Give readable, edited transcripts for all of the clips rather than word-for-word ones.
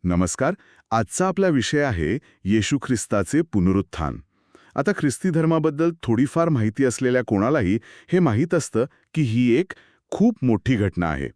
नमस्कार. आजचा आपला विषय आहे येशू ख्रिस्ताचे पुनरुत्थान. आता ख्रिस्ती धर्माबद्दल थोडीफार माहिती असलेल्या कोणालाही हे माहीत असतं की ही एक खूप मोठी घटना आहे.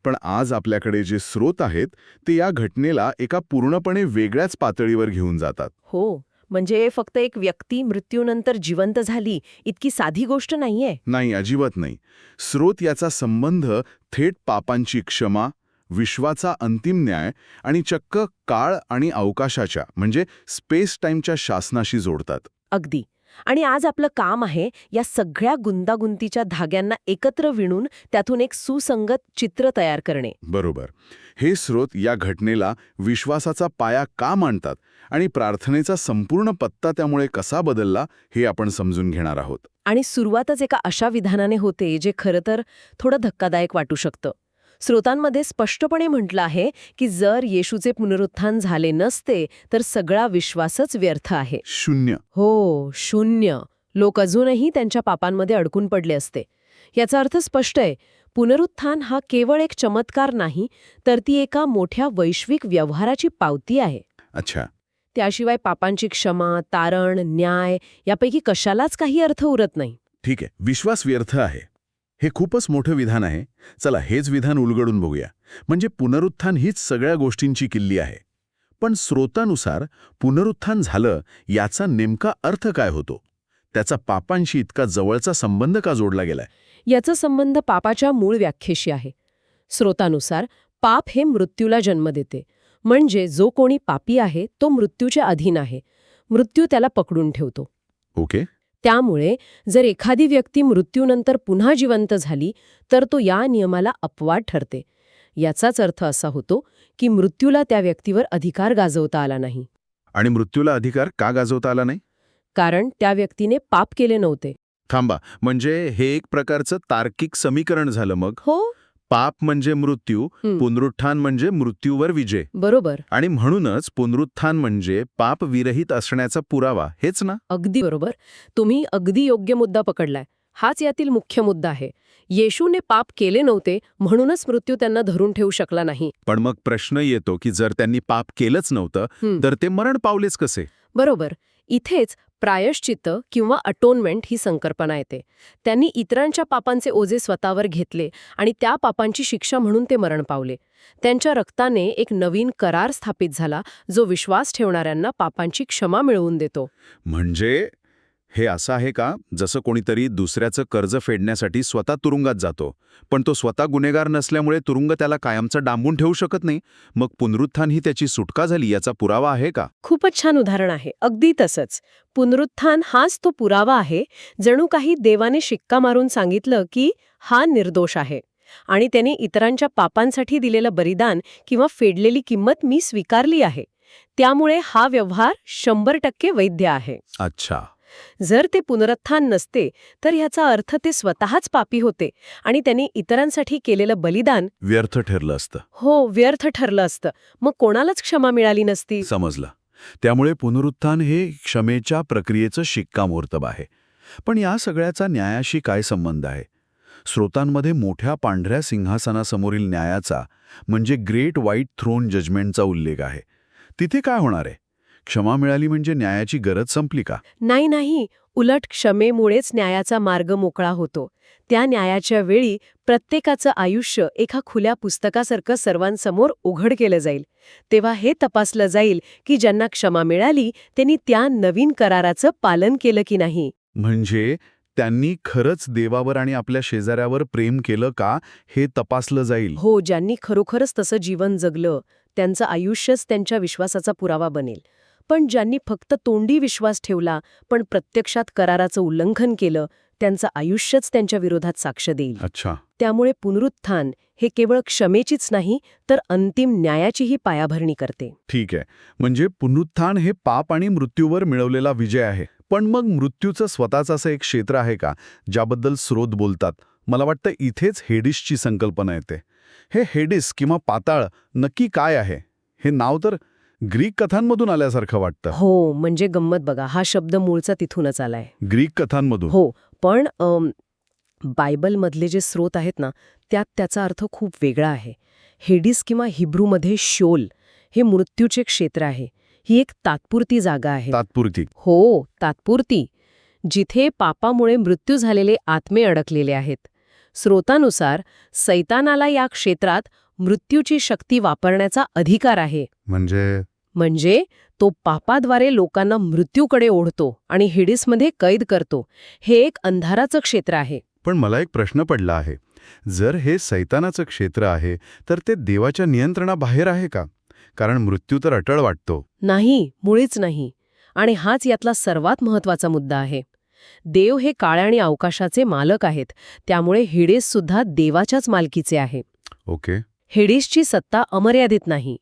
पण आज आपल्याकडे जे स्रोत आहेत ते या घटनेला एका पूर्णपणे वेगळ्याच पातळीवर घेऊन जातात. हो, म्हणजे फक्त एक व्यक्ती मृत्यूनंतर जिवंत झाली इतकी साधी गोष्ट नाहीये. नाही, अजिबात नाही. स्रोत याचा संबंध थेट पापांची क्षमा, विश्वाचा अंतिम न्याय आणि चक्क काळ आणि अवकाशाच्या म्हणजे स्पेस टाईमच्या शासनाशी जोडतात. अगदी. आणि आज आपलं काम आहे या सगळ्या गुंतागुंतीच्या धाग्यांना एकत्र विणून त्यातून एक सुसंगत चित्र तयार करणे. बरोबर. हे स्रोत या घटनेला विश्वासाचा पाया का मांडतात आणि प्रार्थनेचा संपूर्ण पत्ता त्यामुळे कसा बदलला हे आपण समजून घेणार आहोत. आणि सुरुवातच एका अशा विधानाने होते जे खरं तर थोडं धक्कादायक वाटू शकतं. स्रोतांमध्ये स्पष्टपणे म्हटलं आहे की जर येशूचे पुनरुत्थान झाले नसते तर सगळा विश्वासच व्यर्थ आहे. शून्य. हो, शून्य. लोक अजूनही त्यांच्या पापांमध्ये अडकून पडले असते. याचा अर्थ स्पष्ट आहे. पुनरुत्थान हा केवळ एक चमत्कार नाही, तर ती एका मोठ्या वैश्विक व्यवहाराची पावती आहे. अच्छा. त्याशिवाय पापांची क्षमा, तारण, न्याय यापैकी कशालाच काही अर्थ उरत नाही. ठीक आहे. विश्वास व्यर्थ आहे. हे खूपच मोठं विधान आहे. चला हेच विधान उलगडून बघूया. म्हणजे पुनरुत्थान हीच सगळ्या गोष्टींची किल्ली आहे. पण स्रोतानुसार पुनरुत्थान झालं याचा नेमका अर्थ काय होतो? त्याचा पापांशी इतका जवळचा संबंध का जोडला गेलाय? याचा संबंध पापाच्या मूळ व्याख्येशी आहे. स्रोतानुसार पाप हे मृत्यूला जन्म देते. म्हणजे जो कोणी पापी आहे तो मृत्यूच्या अधीन आहे. मृत्यू त्याला पकडून ठेवतो. ओके. त्यामुळे जर एखादी व्यक्ती मृत्यूनंतर पुन्हा जिवंत झाली तर तो या नियमाला अपवाद ठरते. याचाच अर्थ असा होतो की मृत्यूला त्या व्यक्तीवर अधिकार गाजवता आला नाही. आणि मृत्यूला अधिकार का गाजवता आला नाही? कारण त्या व्यक्तीने पाप केले नव्हते. थांबा, म्हणजे हे एक प्रकारचं तार्किक समीकरण झालं मग. हो, पाप म्हणजे मृत्यू, पुनरुत्थान म्हणजे मृत्यूवर विजय. बरोबर. आणि म्हणूनच पुनरुत्थान म्हणजे पाप विरहित असण्याचा पुरावा, हेच ना? अगदी बरोबर. तुम्ही अगदी योग्य मुद्दा पकडलाय. हाच यातील मुख्य मुद्दा आहे. येशूने पाप केले नव्हते म्हणूनच मृत्यू त्यांना धरून ठेवू शकला नाही. पण मग प्रश्न येतो की जर त्यांनी पाप केलंच नव्हतं तर ते मरण पावलेच कसे? बरोबर. इथेच प्रायश्चित्त किंवा अटोनमेंट ही संकल्पना येते. त्यांनी इतरांच्या पापांचे ओझे स्वतःवर घेतले आणि त्या पापांची शिक्षा म्हणून ते मरण पावले. त्यांच्या रक्ताने एक नवीन करार स्थापित झाला जो विश्वास ठेवणाऱ्यांना पापांची क्षमा मिळवून देतो. म्हणजे हे असं आहे का जसं कोणीतरी दुसऱ्याचं कर्ज फेडण्यासाठी स्वतः तुरुंगात जातो, पण तो स्वतः गुन्हेगार नसल्यामुळे तुरुंग त्याला कायमचा डांबून ठेवू शकत नाही? मग पुनरुत्थान ही त्याची सुटका झाली याचा पुरावा आहे का? खूपच छान उदाहरण आहे. अगदी तसंच. पुनरुत्थान हाच तो पुरावा आहे. जणू काही देवाने शिक्का मारून सांगितलं की हा निर्दोष आहे आणि त्याने इतरांच्या पापांसाठी दिलेलं बलिदान किंवा फेडलेली किंमत मी स्वीकारली आहे. त्यामुळे हा व्यवहार 100% वैध आहे. अच्छा. जर ते पुनरुत्थान नसते तर ह्याचा अर्थ ते स्वतःच पापी होते आणि त्यांनी इतरांसाठी केलेलं बलिदान व्यर्थ ठरलं असतं. हो, व्यर्थ ठरलं असतं. मग कोणालाच क्षमा मिळाली नसती. समजलं. त्यामुळे पुनरुत्थान हे क्षमेच्या प्रक्रियेचं शिक्कामोर्तब आहे. पण या सगळ्याचा न्यायाशी काय संबंध आहे? स्रोतांमध्ये मोठ्या पांढऱ्या सिंहासनासमोरील न्यायाचा म्हणजे ग्रेट व्हाईट थ्रोन जजमेंटचा उल्लेख आहे. तिथे काय होणार आहे? क्षमा मिळाली म्हणजे न्यायाची गरज संपली का? नाही. उलट क्षमेमुळेच न्यायाचा मार्ग मोकळा होतो. त्या न्यायाच्या वेळी प्रत्येकाचं आयुष्य एका खुल्या पुस्तकासारखं सर्वांसमोर उघड केलं जाईल. तेव्हा हे तपासलं जाईल की ज्यांना क्षमा मिळाली त्यांनी त्या नवीन कराराचं पालन केलं की नाही. म्हणजे त्यांनी खरंच देवावर आणि आपल्या शेजाऱ्यावर प्रेम केलं का हे तपासलं जाईल. हो, ज्यांनी खरोखरच तसं जीवन जगलं त्यांचं आयुष्यच त्यांच्या विश्वासाचा पुरावा बनेल. पण ज्यांनी फक्त तोंडी विश्वास ठेवला पण प्रत्यक्षात कराराचं उल्लंघन केलं त्यांचं आयुष्यच त्यांच्या विरोधात साक्ष देईल. अच्छा. त्यामुळे पुनरुत्थान हे केवळ क्षमेचीच नाही तर अंतिम न्यायाचीही पायाभरणी करते. ठीक आहे. म्हणजे पुनरुत्थान हे पाप आणि मृत्यूवर मिळवलेला विजय आहे. पण मग मृत्यूचं स्वतःचं असं एक क्षेत्र आहे का ज्याबद्दल स्रोत बोलतात? मला वाटतं इथेच हेडिसची संकल्पना येते. हे हेडिस किंवा पाताळ नक्की काय आहे? हे नाव तर ग्रीक कथांमधून आल्यासारखं वाटतं. हो, म्हणजे गंमत बघा, हा शब्द मूळचा तिथूनच आलाय. ग्रीक कथांमधून? हो, पण बायबलमधले जे स्रोत आहेत ना त्यात त्याचा अर्थ खूप वेगळा आहे. हेडिस किंवा हिब्रूमध्ये शोल हे मृत्यूचे क्षेत्र आहे. ही एक तात्पुरती जागा आहे. तात्पुरती. हो, तात्पुरती. जिथे पापामुळे मृत्यू झालेले आत्मे अडकलेले आहेत. स्रोतानुसार सैतानाला या क्षेत्रात मृत्यूची शक्ती वापरण्याचा अधिकार आहे. म्हणजे तो पापाद्वारे लोकांना मृत्यूकडे ओढतो आणि हिडिसमध्ये कैद करतो. हे एक अंधाराचं क्षेत्र आहे. पण मला एक प्रश्न पडला आहे. जर हे सैतानाचं क्षेत्र आहे तर ते देवाच्या नियंत्रणाबाहेर आहे का? कारण मृत्यू तर अटळ वाटतो. नाही, मुळीच नाही. आणि हाच यातला सर्वात महत्वाचा मुद्दा आहे. देव हे काळ आणि अवकाशाचे मालक आहेत. त्यामुळे हिडेस सुद्धा देवाच्याच मालकीचे आहे. ओके. हिडिसची सत्ता अमर्यादित नाही.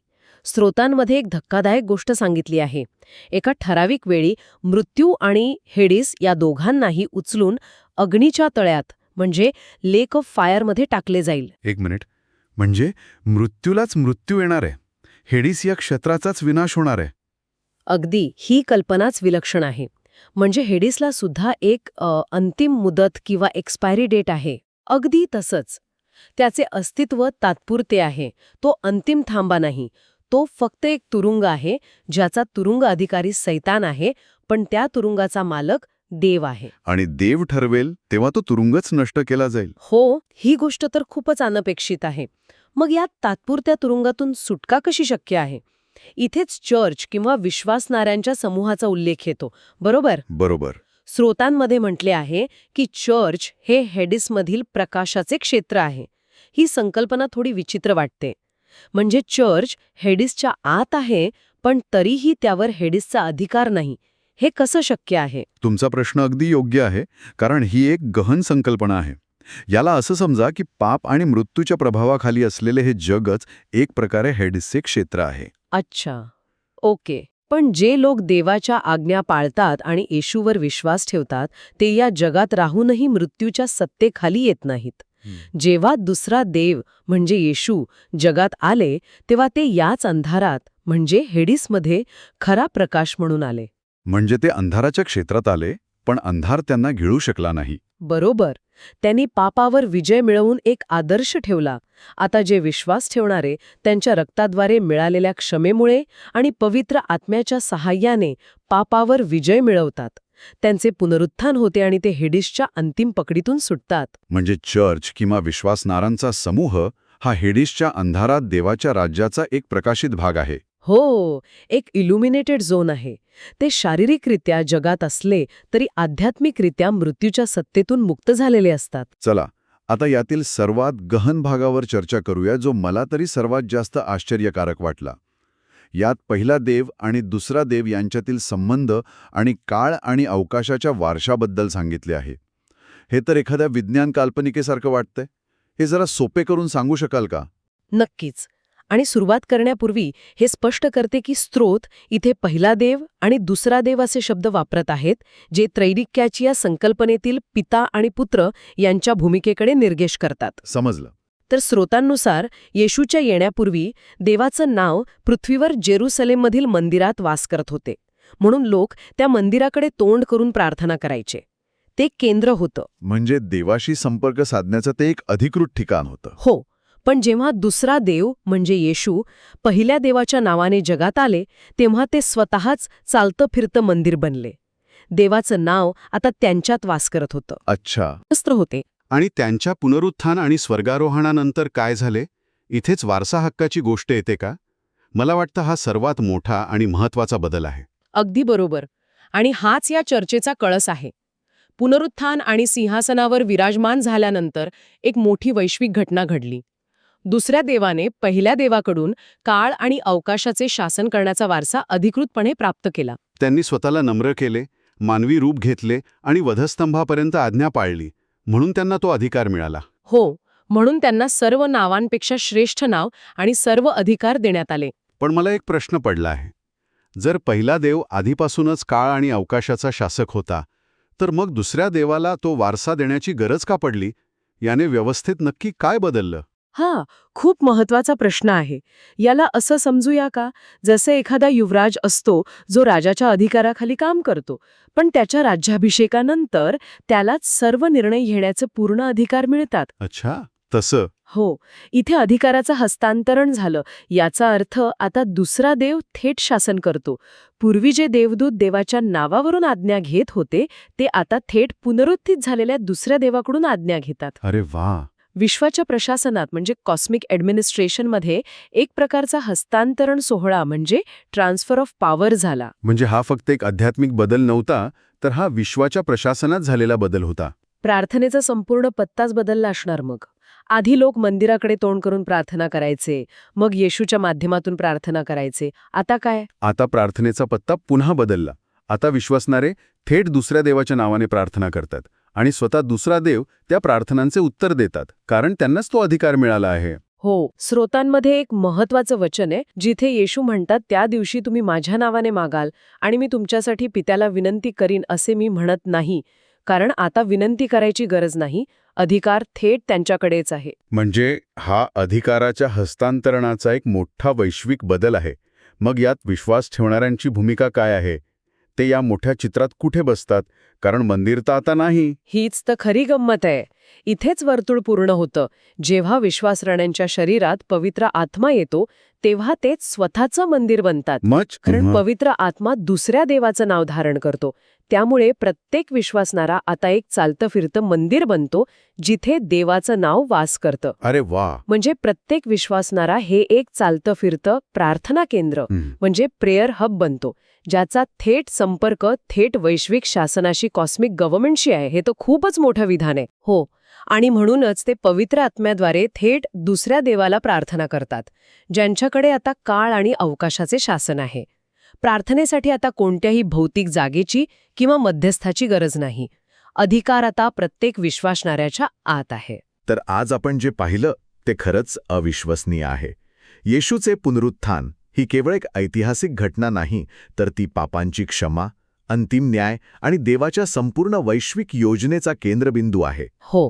स्रोतांमध्ये एक धक्कादायक गोष्ट सांगितली आहे. एका ठराविक वेळी मृत्यू आणि हेडिस या दोघांनाही उचलून अग्नीच्या तळ्यात म्हणजे लेक ऑफ फायरमध्ये टाकले जाईल. एक मिनिट. म्हणजे मृत्यूलाच मृत्यू येणार आहे. हेडिस या क्षेत्राचाच विनाश होणार आहे. अगदी. ही कल्पनाच विलक्षण आहे. म्हणजे हेडिसला सुद्धा एक अंतिम मुदत किंवा एक्सपायरी डेट आहे. अगदी तसंच. त्याचे अस्तित्व तात्पुरते आहे. तो अंतिम थांबा नाही. तो फक्त एक तुरुंग आहे, ज्याचा तुरुंग अधिकारी सैतान आहे, पण त्या तुरुंगाचा मालक देव आहे. आणि देव ठरवेल तेव्हा तो तुरुंगच नष्ट केला जाईल. हो, ही गोष्ट तर खूपच अनपेक्षित आहे. मग या तात्पुरत्या तुरुंगातून सुटका कशी शक्य आहे? इथेच चर्च किंवा विश्वासणाऱ्यांच्या समूहाचा उल्लेख येतो, बरोबर? बरोबर. स्रोतांमध्ये म्हटले आहे की चर्च हे हेडिसमधील प्रकाशाचे क्षेत्र आहे. ही संकल्पना थोडी विचित्र वाटते. म्हणजे चर्च हेडिसच्या आत आहे, पण तरीही त्यावर हेडिसचा अधिकार नाही. हे कसं शक्य आहे? तुमचा प्रश्न अगदी योग्य आहे, कारण ही एक गहन संकल्पना आहे. याला असं समजा की पाप आणि मृत्यूच्या प्रभावाखाली असलेले हे जगच एक प्रकारे हेडिसचे क्षेत्र आहे. अच्छा, ओके. पण जे लोक देवाच्या आज्ञा पाळतात आणि येशूवर विश्वास ठेवतात, ते या जगात राहूनही मृत्यूच्या सत्तेखाली येत नाहीत. जेव्हा दुसरा देव म्हणजे येशू जगात आले, तेव्हा ते याच अंधारात म्हणजे हेडिसमध्ये खरा प्रकाश म्हणून आले. म्हणजे ते अंधाराच्या क्षेत्रात आले, पण अंधार त्यांना गिळू शकला नाही. बरोबर. त्यांनी पापावर विजय मिळवून एक आदर्श ठेवला. आता जे विश्वास ठेवणारे त्यांच्या रक्ताद्वारे मिळालेल्या क्षमेमुळे आणि पवित्र आत्म्याच्या सहाय्याने पापावर विजय मिळवतात. त्यांचे पुनरुत्थान होते आणि ते हेडिसच्या अंतिम पकडीतून सुटतात. म्हणजे चर्च किंवा विश्वासणाऱ्यांचा समूह हा हेडिसच्या अंधारात देवाच्या राज्याचा एक प्रकाशित भाग आहे. हो, एक इल्युमिनेटेड झोन आहे. ते शारीरिकरित्या जगात असले तरी आध्यात्मिकरित्या मृत्यूच्या सत्तेतून मुक्त झालेले असतात. चला, आता यातील सर्वात गहन भागावर चर्चा करूया, जो मला तरी सर्वात जास्त आश्चर्यकारक वाटला. यात पहिला देव आणि दुसरा देव यांच्यातील संबंध आणि काळ आणि अवकाशाच्या वारशाबद्दल सांगितले आहे. हे तर एखाद्या विज्ञान काल्पनिकेसारखं वाटतंय. हे जरा सोपे करून सांगू शकाल का? नक्कीच. आणि सुरुवात करण्यापूर्वी हे स्पष्ट करते की स्रोत इथे पहिला देव आणि दुसरा देव असे शब्द वापरत आहेत, जे त्रैरिक्याची या संकल्पनेतील पिता आणि पुत्र यांच्या भूमिकेकडे निर्देश करतात. समजलं. तर स्रोतांनुसार येशूच्या येण्यापूर्वी देवाचं नाव पृथ्वीवर जेरुसलेममधील मंदिरात वास करत होते. म्हणून लोक त्या मंदिराकडे तोंड करून प्रार्थना करायचे. ते केंद्र होतं. म्हणजे देवाशी संपर्क साधण्याचं ते एक अधिकृत ठिकाण होतं. हो. पण जेव्हा दुसरा देव म्हणजे येशू पहिल्या देवाच्या नावाने जगात आले, तेव्हा ते स्वतःच चालतं फिरतं मंदिर बनले. देवाचं नाव आता त्यांच्यात वास करत होतं. अच्छा. अस्त्र होते. आणि त्यांच्या पुनरुत्थान आणि स्वर्गारोहणानंतर काय झाले? इथेच वारसा हक्काची गोष्ट येते का? मला वाटतं हा सर्वात मोठा आणि महत्वाचा बदल आहे. अगदी बरोबर. आणि हाच या चर्चेचा कळस आहे. पुनरुत्थान आणि सिंहासनावर विराजमान झाल्यानंतर एक मोठी वैश्विक घटना घडली. दुसऱ्या देवाने पहिल्या देवाकडून काळ आणि अवकाशाचे शासन करण्याचा वारसा अधिकृतपणे प्राप्त केला. त्यांनी स्वतःला नम्र केले, मानवी रूप घेतले आणि वधस्तंभापर्यंत आज्ञा पाळली. म्हणून त्यांना तो अधिकार मिळाला. हो, म्हणून त्यांना सर्व नावांपेक्षा श्रेष्ठ नाव आणि सर्व अधिकार देण्यात आले. पण मला एक प्रश्न पडला आहे. जर पहिला देव आधीपासूनच काळ आणि अवकाशाचा शासक होता, तर मग दुसऱ्या देवाला तो वारसा देण्याची गरज का पडली? याने व्यवस्थेत नक्की काय बदललं? खूप महत्वाचा प्रश्न आहे. याला असं समजूया का, जसं एखादा युवराज असतो जो राजाच्या अधिकाराखाली काम करतो, पण त्याच्या राज्याभिषेकानंतर त्यालाच सर्व निर्णय घेण्याचे पूर्ण अधिकार मिळतात. अच्छा, तसं. हो, इथे अधिकाराचं हस्तांतरण झालं. याचा अर्थ आता दुसरा देव थेट शासन करतो. पूर्वी जे देवदूत देवाच्या नावावरून आज्ञा घेत होते, ते आता थेट पुनरुत्थित झालेल्या दुसऱ्या देवाकडून आज्ञा घेतात. अरे वा. विश्वाच्या प्रशासनात म्हणजे कॉस्मिक ॲडमिनिस्ट्रेशनमध्ये एक प्रकारचा हस्तांतरण सोहळा म्हणजे ट्रान्सफर ऑफ पॉवर झाला. म्हणजे हा फक्त एक आध्यात्मिक बदल नव्हता, तर हा विश्वाच्या प्रशासनात झालेला बदल होता. प्रार्थनेचा संपूर्ण पत्ताच बदलला असणार मग. आधी लोक मंदिराकडे तोंड करून प्रार्थना करायचे, मग येशूच्या माध्यमातून प्रार्थना करायचे. आता काय? आता प्रार्थनेचा पत्ता पुन्हा बदलला. आता विश्वासणारे थेट दुसऱ्या देवाच्या नावाने प्रार्थना करतात आणि स्वतः दुसरा देव त्या प्रार्थनांचे उत्तर देतात, कारण त्यांनाच तो अधिकार मिळाला आहे. हो, स्रोतांमध्ये एक महत्वाचं वचन आहे, जिथे येशू म्हणतात, त्या दिवशी तुम्ही माझ्या नावाने मागाल आणि मी तुमच्यासाठी पित्याला विनंती करीन असे मी म्हणत नाही. कारण आता विनंती करायची गरज नाही, अधिकार थेट त्यांच्याकडेच आहे. म्हणजे हा अधिकाराच्या हस्तांतरणाचा एक मोठा वैश्विक बदल आहे. मग यात विश्वास ठेवणाऱ्यांची भूमिका काय आहे? ते या मोठ्या चित्रात कुठे बसतात? कारण मंदिर तर आता नाही. हीच तर खरी गंमत आहे. इथेच वर्तुळ पूर्ण होतं. जेव्हा विश्वासराण्यांच्या शरीरात पवित्र आत्मा येतो, तेव्हा तेच स्वतःचं मंदिर बनतात. कारण पवित्र आत्मा दुसऱ्या देवाचं नाव धारण करतो. त्यामुळे प्रत्येक विश्वासणारा आता एक चालतं फिरतं मंदिर बनतो, जिथे देवाचं नाव वास करतं. अरे वा. म्हणजे प्रत्येक विश्वासणारा हे एक चालतं फिरतं प्रार्थना केंद्र म्हणजे प्रेयर हब बनतो, ज्याचा थेट संपर्क थेट वैश्विक शासनाशी, कॉस्मिक गव्हर्नमेंटशी आहे. हे तर खूपच मोठं विधान आहे. हो, आणि म्हणूनच ते पवित्र आत्म्याद्वारे थेट दुसऱ्या देवाला प्रार्थना करतात, ज्यांच्याकडे आता काळ आणि अवकाशाचे शासन आहे. प्रार्थनेसाठी आता कोणत्याही भौतिक जागेची किंवा मध्यस्थाची गरज नाही. अधिकार आता प्रत्येक विश्वासणाऱ्याच्या आत आहे. तर आज आपण जे पाहिलं ते खरंच अविश्वसनीय आहे. येशूचे पुनरुत्थान ही केवळ एक ऐतिहासिक घटना नाही, तर ती पापांची क्षमा, अंतिम न्याय आणि देवाच्या संपूर्ण वैश्विक योजनेचा केंद्रबिंदू आहे. हो,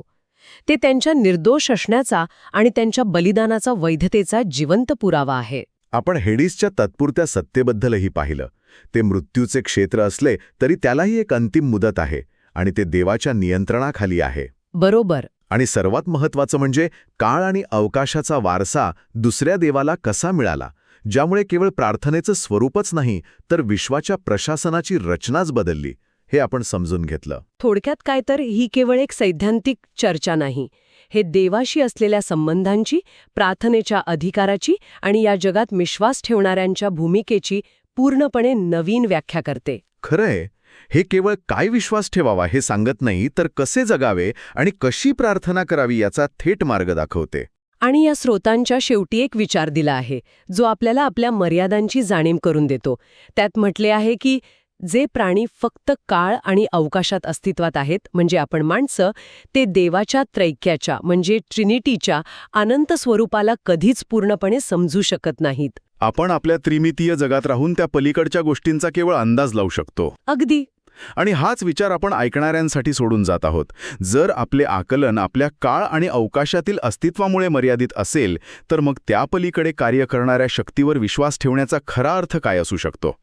ते त्यांच्या निर्दोष असण्याचा आणि त्यांच्या बलिदानाचा वैधतेचा जिवंत पुरावा आहे. आपण हेडिसच्या तात्पुरत्या सत्तेबद्दलही पाहिलं. ते मृत्यूचे क्षेत्र असले तरी त्यालाही एक अंतिम मुदत आहे आणि ते देवाच्या नियंत्रणाखाली आहे. बरोबर. आणि सर्वात महत्त्वाचं म्हणजे काळ आणि अवकाशाचा वारसा दुसऱ्या देवाला कसा मिळाला, ज्यामुळे केवळ प्रार्थनेचं स्वरूपच नाही तर विश्वाच्या प्रशासनाची रचनाच बदलली, हे आपण समजून घेतलं. थोडक्यात काय तर ही केवळ एक सैद्धांतिक चर्चा नाही. हे देवाशी असलेल्या संबंधांची, प्रार्थनेच्या अधिकाराची आणि या जगात विश्वास ठेवणाऱ्यांच्या भूमिकेची पूर्णपणे नवीन व्याख्या करते. खरंय, हे केवळ काय विश्वास ठेवावा हे सांगत नाही, तर कसे जगावे आणि कशी प्रार्थना करावी याचा थेट मार्ग दाखवते. आणि या स्रोतांच्या शेवटी एक विचार दिला आहे, जो आपल्याला आपल्या मर्यादांची जाणीव करून देतो. त्यात म्हटले आहे की जे प्राणी फक्त काळ आणि अवकाशात अस्तित्वात आहेत, म्हणजे आपण माणसं, ते देवाच्या त्रैक्याच्या म्हणजे ट्रिनिटीच्या अनंत स्वरूपाला कधीच पूर्णपणे समजू शकत नाहीत. आपण आपल्या त्रिमितीय जगात राहून त्या पलीकडच्या गोष्टींचा केवळ अंदाज लावू शकतो. अगदी. आणि हाच विचार आपण ऐकणाऱ्यांसाठी सोडून जात आहोत. जर आपले आकलन आपल्या काळ आणि अवकाशातील अस्तित्वामुळे मर्यादित असेल, तर मग त्या पलीकडे कार्य करणाऱ्या शक्तीवर विश्वास ठेवण्याचा खरा अर्थ काय असू शकतो?